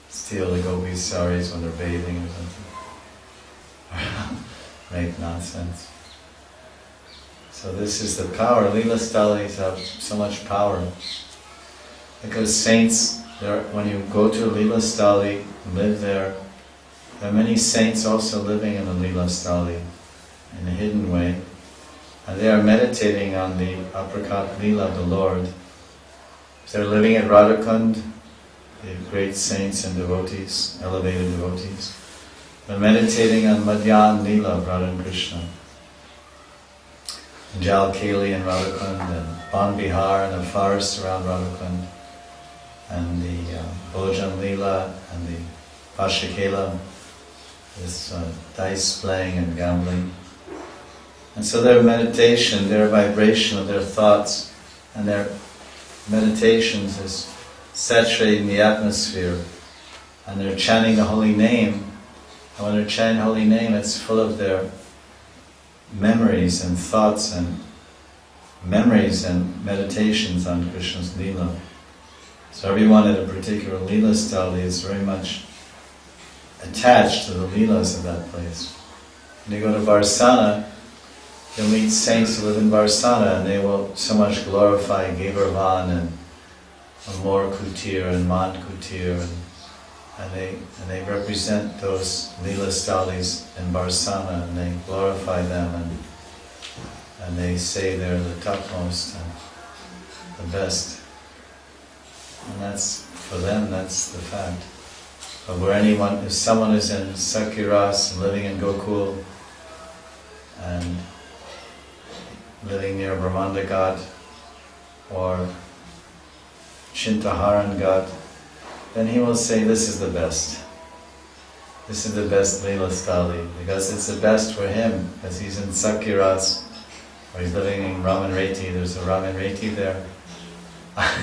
steal the gopis' saris when they're bathing or something, make nonsense. So this is the power. Leela Stalis have so much power. Because saints, when you go to a Leela Stali and live there are many saints also living in a Leela Stali in a hidden way. And they are meditating on the apricot Leela of the Lord. If they're living at Radhakund, the great saints and devotees, elevated devotees, they're meditating on Madhyan Leela of Radha and Krishna. Jalkeli and Radhakund, and Ban Bihar and the forests around Radhakund, and the Bhojan Leela and the Pashakela, this dice playing and gambling. And so their meditation, their vibration of their thoughts and their meditations is saturating the atmosphere, and they're chanting the holy name, and when they're chanting the holy name, it's full of their memories and thoughts and memories and meditations on Krishna's Leela. So everyone at a particular Leela Stali is very much attached to the Leelas of that place. When you go to Varsana, you'll meet saints who live in Varsana, and they will so much glorify Givarvan and Amor Kutir and Man Kutir, and they represent those Leela Stalis in Varsana, and they glorify them, and they say they're the topmost and the best. And that's, for them, that's the fact. But if someone is in Sakiras and living in Gokul and living near Brahmanda Ghat or Chintaharan Ghat, then he will say, this is the best. This is the best Leela Stali, because it's the best for him, because he's in Sakiras, or he's living in Raman Reti, there's a Raman Reti there.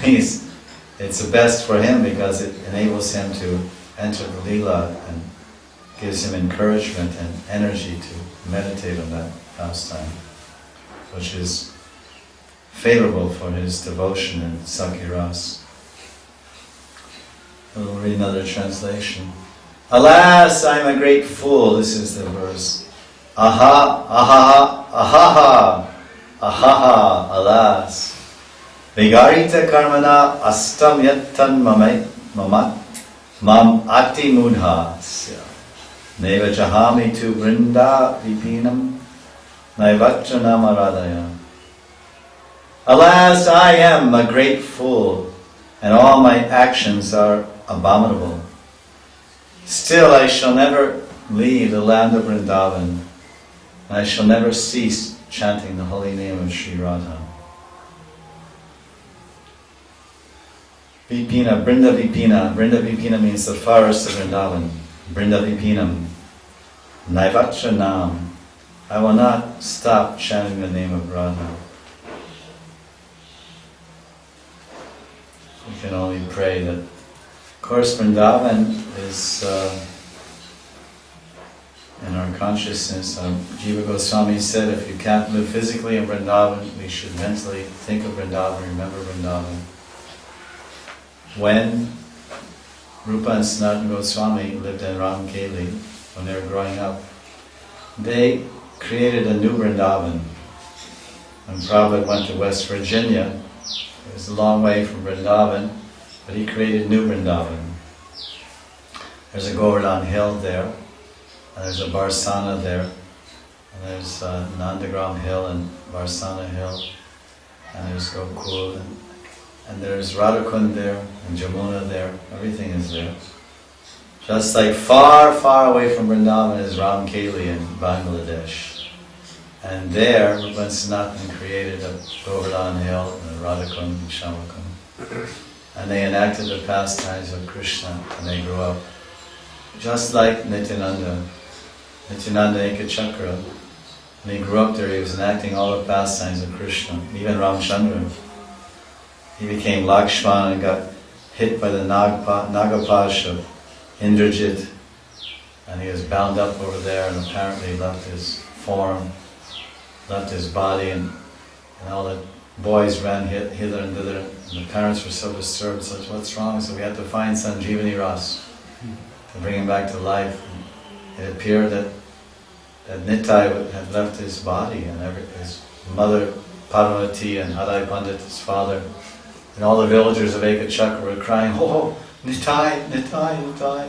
It's the best for him because it enables him to enter the Leela and gives him encouragement and energy to meditate on that pastime, which is favorable for his devotion in Sakiras. We'll read another translation. Alas, I'm a great fool. This is the verse. Aha, aha, aha, aha, alas. Vigarita karmana astam yattan mamat mam ati mudhasya neva jahami tu vrinda vipinam naivachanam aradaya. Alas, I am a great fool, and all my actions are abominable. Still I shall never leave the land of Vrindavan, and I shall never cease chanting the holy name of Sri Radha. Vipina, Vrinda Vipina. Vrinda Vipina means the forest of Vrindavan. Vrinda Vipinam. Naivachanam. I will not stop chanting the name of Radha. We can only pray that. Of course, Vrindavan is in our consciousness. Jiva Goswami said, if you can't live physically in Vrindavan, we should mentally think of Vrindavan, remember Vrindavan. When Rupa and Sanatana Goswami lived in Ramkeli, when they were growing up, they created a new Vrindavan. When Prabhupada went to West Virginia, it was a long way from Vrindavan, but he created new Vrindavan. There's a Govardhan Hill there, and there's a Barsana there, and there's Nandagram Hill and Barsana Hill, and there's Gokul, and there's Radhakund there, and Jamuna there. Everything is there. Just like far, far away from Vrindavan is Ramkeli in Bangladesh. And there, Rupa and Sanatana created a Govardhan Hill, and Radhakund and Shamakund. And they enacted the pastimes of Krishna, and they grew up just like Nityananda. Nityananda Ekachakra, when he grew up there, he was enacting all the pastimes of Krishna, even Ramchandra. He became Lakshmana and got hit by the Nagapash of Indrajit, and he was bound up over there, and apparently left his form, left his body, and all the boys ran hither and thither, and the parents were so disturbed, said, what's wrong? So we had to find Sanjeevani Ras to bring him back to life. It appeared that Nitai had left his body, and his mother Parvati and Hadai Pandit, his father, and all the villagers of Ekachakra were crying, oh, Nitai, Nitai, Nitai.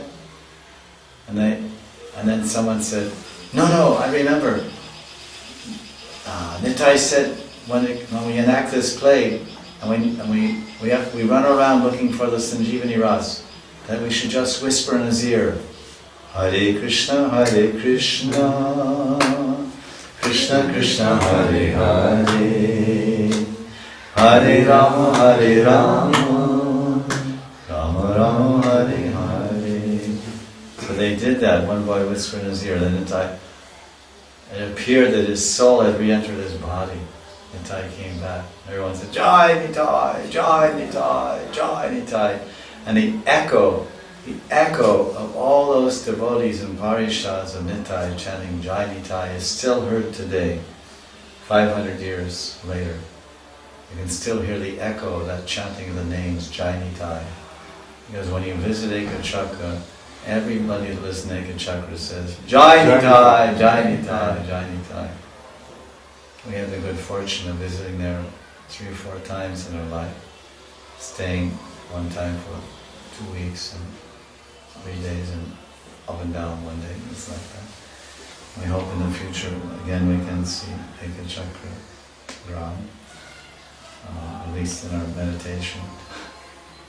And then someone said, no, I remember. Nitai said, when we enact this play, and we run around looking for the Sanjeevani Ras, that we should just whisper in his ear, Hare Krishna, Krishna Krishna, Hare Hare, Hare Rama, Rama Rama, Hare Hare. So they did that. One boy whispered in his ear. Then it appeared that his soul had re-entered his body. Nitai came back. Everyone said, Jai Nitai, Jai Nitai, Jai Nitai. And the echo of all those devotees and parishads of Nitai chanting Jai Nitai is still heard today, 500 years later. You can still hear the echo of that chanting of the names Jai Nitai. Because when you visit Ekachakra, everybody who lives in Ekachakra says, Jai Nitai, Jai Nitai, Jai Nitai. We had the good fortune of visiting there 3 or 4 times in our life, staying one time for 2 weeks and 3 days and up and down one day. It's like that. We hope in the future again we can see Ekachakra Gram, at least in our meditation,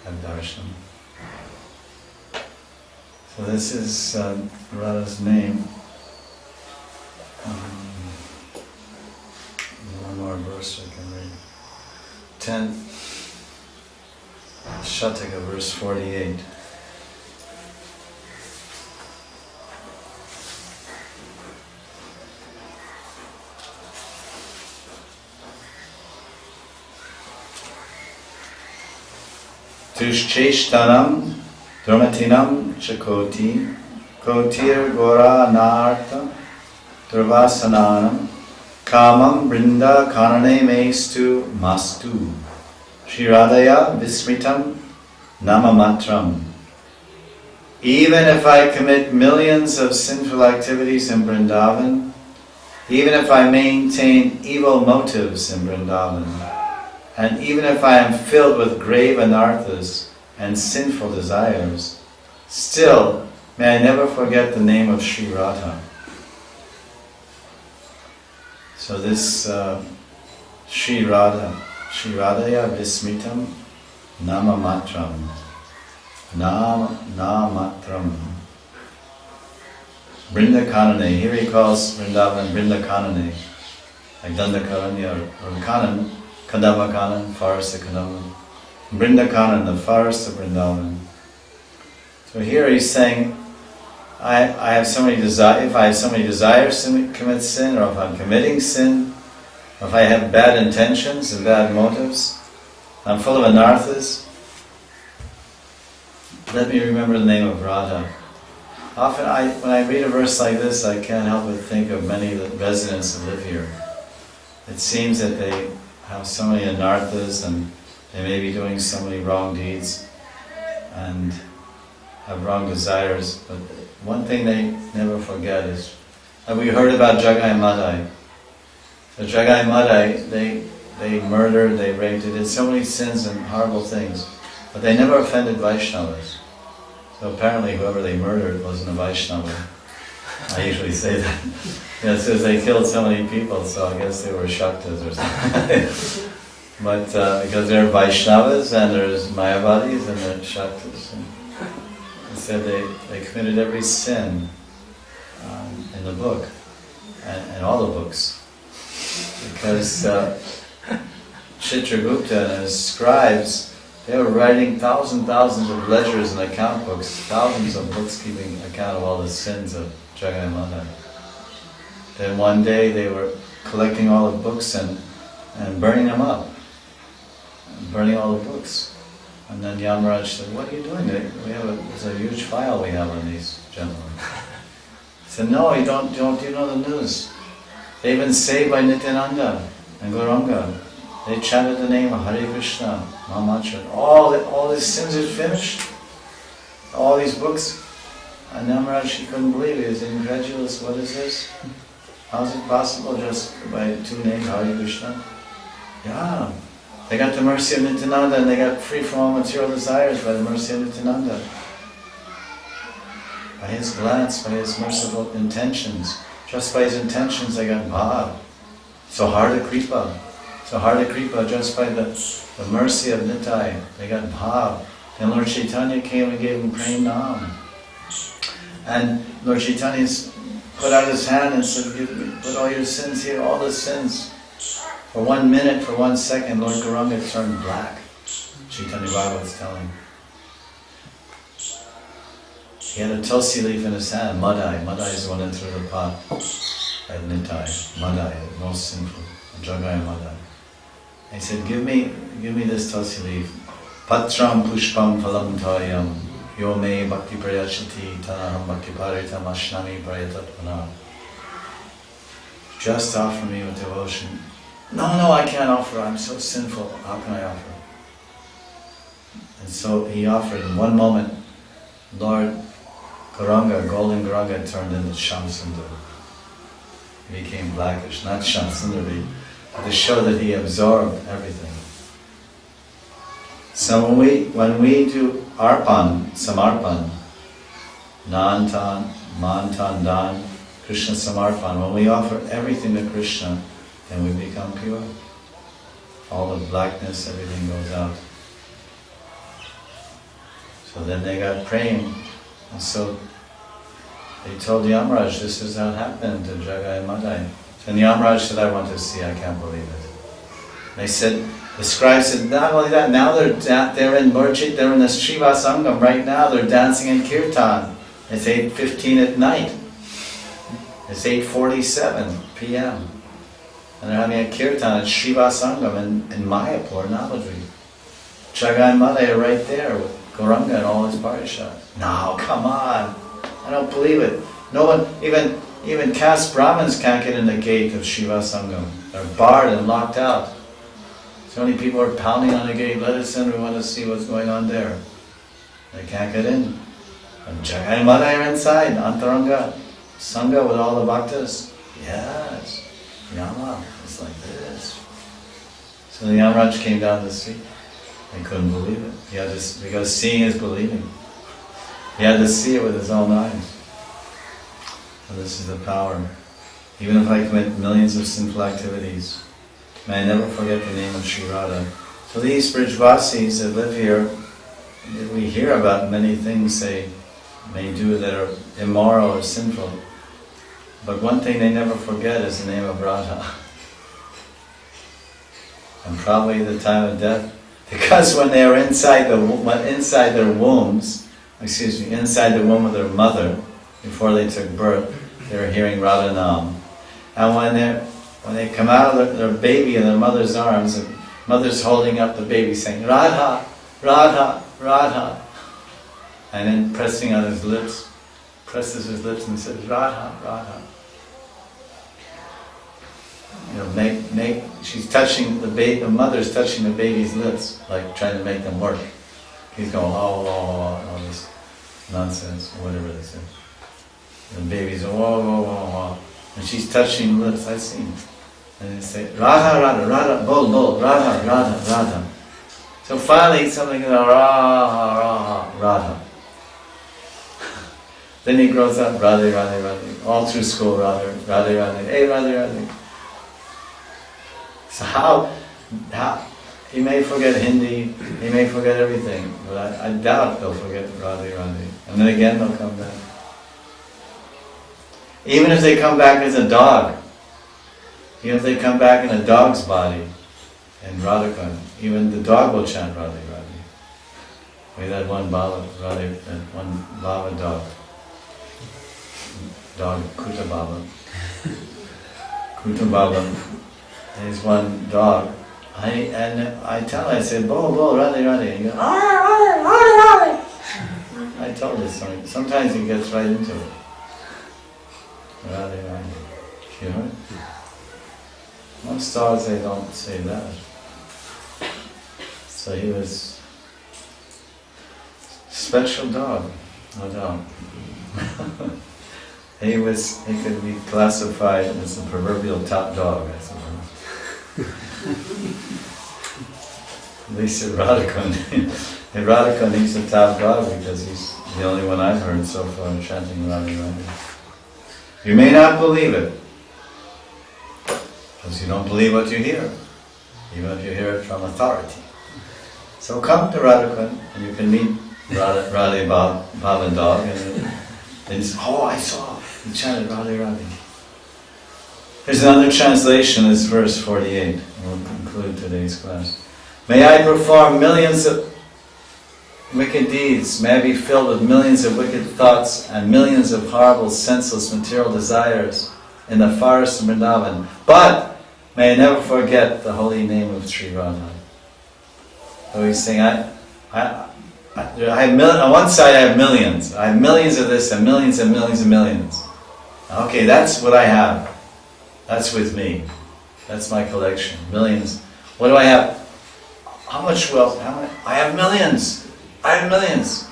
have darshan. So this is Radha's name. One more verse I can read. 10th Shataka, verse 48. Tushcheshtanam Dharmatinam Chakoti Kotir Gora Narta Durvasananam Kamam Brinda Karane Mestu Mastu Shri Radhaya Vismitam Namamatram. Even if I commit millions of sinful activities in Vrindavan, even if I maintain evil motives in Vrindavan, And even if I am filled with grave anarthas and sinful desires, still may I never forget the name of Sri Radha. So this Sri Radha, Sri Radhaya Vismitam Nama Matram, Namatram. Vrinda Kanane, here he calls Vrindavan Vrinda Kanane, like Dandakaranya or Kanan, Kadamba Kanan, forest of Kadamba. Vrinda Kanan, the forest of Vrindavan. So here he's saying, I have so many desires, if I have so many desires to commit sin, or if I'm committing sin, or if I have bad intentions and bad motives, I'm full of anarthas, let me remember the name of Radha. Often when I read a verse like this, I can't help but think of many of the residents who live here. It seems that they have so many anarthas and they may be doing so many wrong deeds and have wrong desires, but one thing they never forget is, have we heard about Jagai Madai? The Jagai Madai, they murdered, they raped, they did so many sins and horrible things, but they never offended Vaishnavas. So apparently whoever they murdered wasn't a Vaishnava. I usually say that. Yeah, it says they killed so many people, so I guess they were Shaktas or something. But because there are Vaishnavas and there's Mayavadis and there are Shaktas. And it said they committed every sin in the book, and all the books. Because Chitragupta and his scribes, they were writing thousands of ledgers and account books, thousands of books keeping account of all the sins of Jagai Madai. Then one day they were collecting all the books and burning them up, burning all the books. And then Yamaraj said, "What are you doing? There's a huge file we have on these gentlemen." He said, "No, you don't you know the news? They've been saved by Nityananda and Gauranga. They chanted the name of Hare Krishna, Mahamatra. All these sins are finished. All these books." And Yamaraj, he couldn't believe it. He was incredulous. What is this? How is it possible just by two names, Hare Krishna? Yeah. They got the mercy of Nityananda and they got free from all material desires by the mercy of Nityananda. By his glance, by his merciful intentions. Just by his intentions they got bhav. So hard a kripa. So hard a kripa, just by the mercy of Nitai, they got bhav. And Lord Chaitanya came and gave him pranam. And Lord Chaitanya put out his hand and said, "Put all your sins here, all the sins." For 1 minute, for 1 second, Lord Gauranga turned black. Chaitanya Bhagavad was telling. He had a tulsi leaf in his hand, Madai. Madai is the one that threw the pot at Nitai. Madai, the most sinful. Jagai Madai. And he said, give me this tulsi leaf. Patram pushpam phalam tayam. Yo me bhakti prayachati tanaham bhakti paritam ashnami prayatatmana. Just offer me with devotion. No, I can't offer. I'm so sinful. How can I offer? And so he offered. In 1 moment, Lord Gauranga, golden Gauranga, turned into Shamsundar. He became blackish, not Shamsundar, but to show that he absorbed everything. So when we do arpan, samarpan, nantan, mantan, dan, Krishna samarpan, when we offer everything to Krishna, then we become pure. All the blackness, everything goes out. So then they got praying, and so they told Yamaraj, this is how it happened to Jagai Madai. And Yamaraj said, I want to see, I can't believe it. They said, the scribe said, not only that, now they're in Murjit, they're in the Shiva Sangam right now, they're dancing in Kirtan. It's 8:15 at night. It's 8:47 p.m. And they're having a Kirtan at Shiva Sangam in Mayapur, Navadvip. Jagai Madai right there with Gauranga and all his parishas. No, come on. I don't believe it. No one, even caste Brahmins can't get in the gate of Shiva Sangam. They're barred and locked out. So many people are pounding on the gate, let us in, we want to see what's going on there. They can't get in. And Jagai Madai are inside, Antaranga, Sangha with all the bhaktas. Yes, Yama, it's like this. So the Yamaraj came down the street. He couldn't believe it. He had to, because seeing is believing. He had to see it with his own eyes. So this is the power. Even if I commit millions of sinful activities, may I never forget the name of Sri Radha. So these Brijvasis that live here, we hear about many things they may do that are immoral or sinful. But one thing they never forget is the name of Radha. And probably the time of death, because when they are inside their wombs, inside the womb of their mother, before they took birth, they were hearing Radha Nam. And when they come out of their baby in their mother's arms, the mother's holding up the baby saying, Radha, Radha, Radha. And then pressing on his lips, presses his lips and says, Radha, Radha. She's touching the baby, the mother's touching the baby's lips, like trying to make them work. He's going, all this nonsense, or whatever they say. The baby's, and she's touching lips, I've seen. And they say, Radha, Radha, Radha, bol, Radha, Radha, Radha. So finally something goes, Radha, Radha. Then he grows up, Radha, Radha, Radha. All through school, Radha, Radha, Radha. Hey, Radha, Radha. So how he may forget Hindi, he may forget everything, but I doubt they'll forget Radha, Radha. And then again they'll come back. Even if they come back as a dog, even if they come back in a dog's body, in Radhakan, even the dog will chant Radha, Radha. We had one Baba, Radha, one Baba dog. Dog, Kuta Baba. Kuta Baba. There's one dog. I tell him, I say, Bo, Radha, Radha. And he goes, Radha. I told this story. Sometimes he gets right into it. Radha, Radha. You know? Most dogs, they don't say that. So he was a special dog, no doubt. He could be classified as the proverbial top dog, I suppose. At least at Radhakan. At Radhakan he's the top dog because he's the only one I've heard so far chanting Radha Radha. You may not believe it, because you don't believe what you hear, even if you hear it from authority. So come to Radhakan and you can meet Radha Bhavan dog and then you say, I saw, he chanted Radha Radha. There's another translation, it's verse 48, and we'll conclude today's class. May I perform millions of wicked deeds, may I be filled with millions of wicked thoughts and millions of horrible, senseless, material desires in the forest of Vrindavan, but may I never forget the holy name of Sri Radha. So he's saying, I have on one side I have millions. I have millions of this and millions and millions and millions. Okay, that's what I have. That's with me. That's my collection. Millions. What do I have? How much wealth? I have millions. I have millions.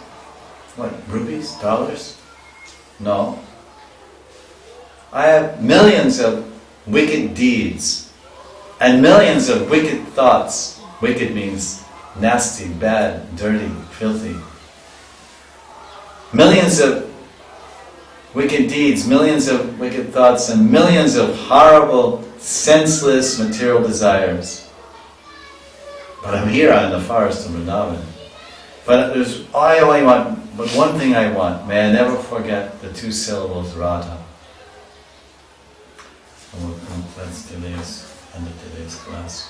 What, rupees? Dollars? No. I have millions of wicked deeds and millions of wicked thoughts. Wicked means nasty, bad, dirty, filthy. Millions of wicked deeds, millions of wicked thoughts, and millions of horrible, senseless, material desires. But I'm here in the forest of Vrindavan. But I only want, but one thing I want, may I never forget the two syllables Radha. That's end of today's class.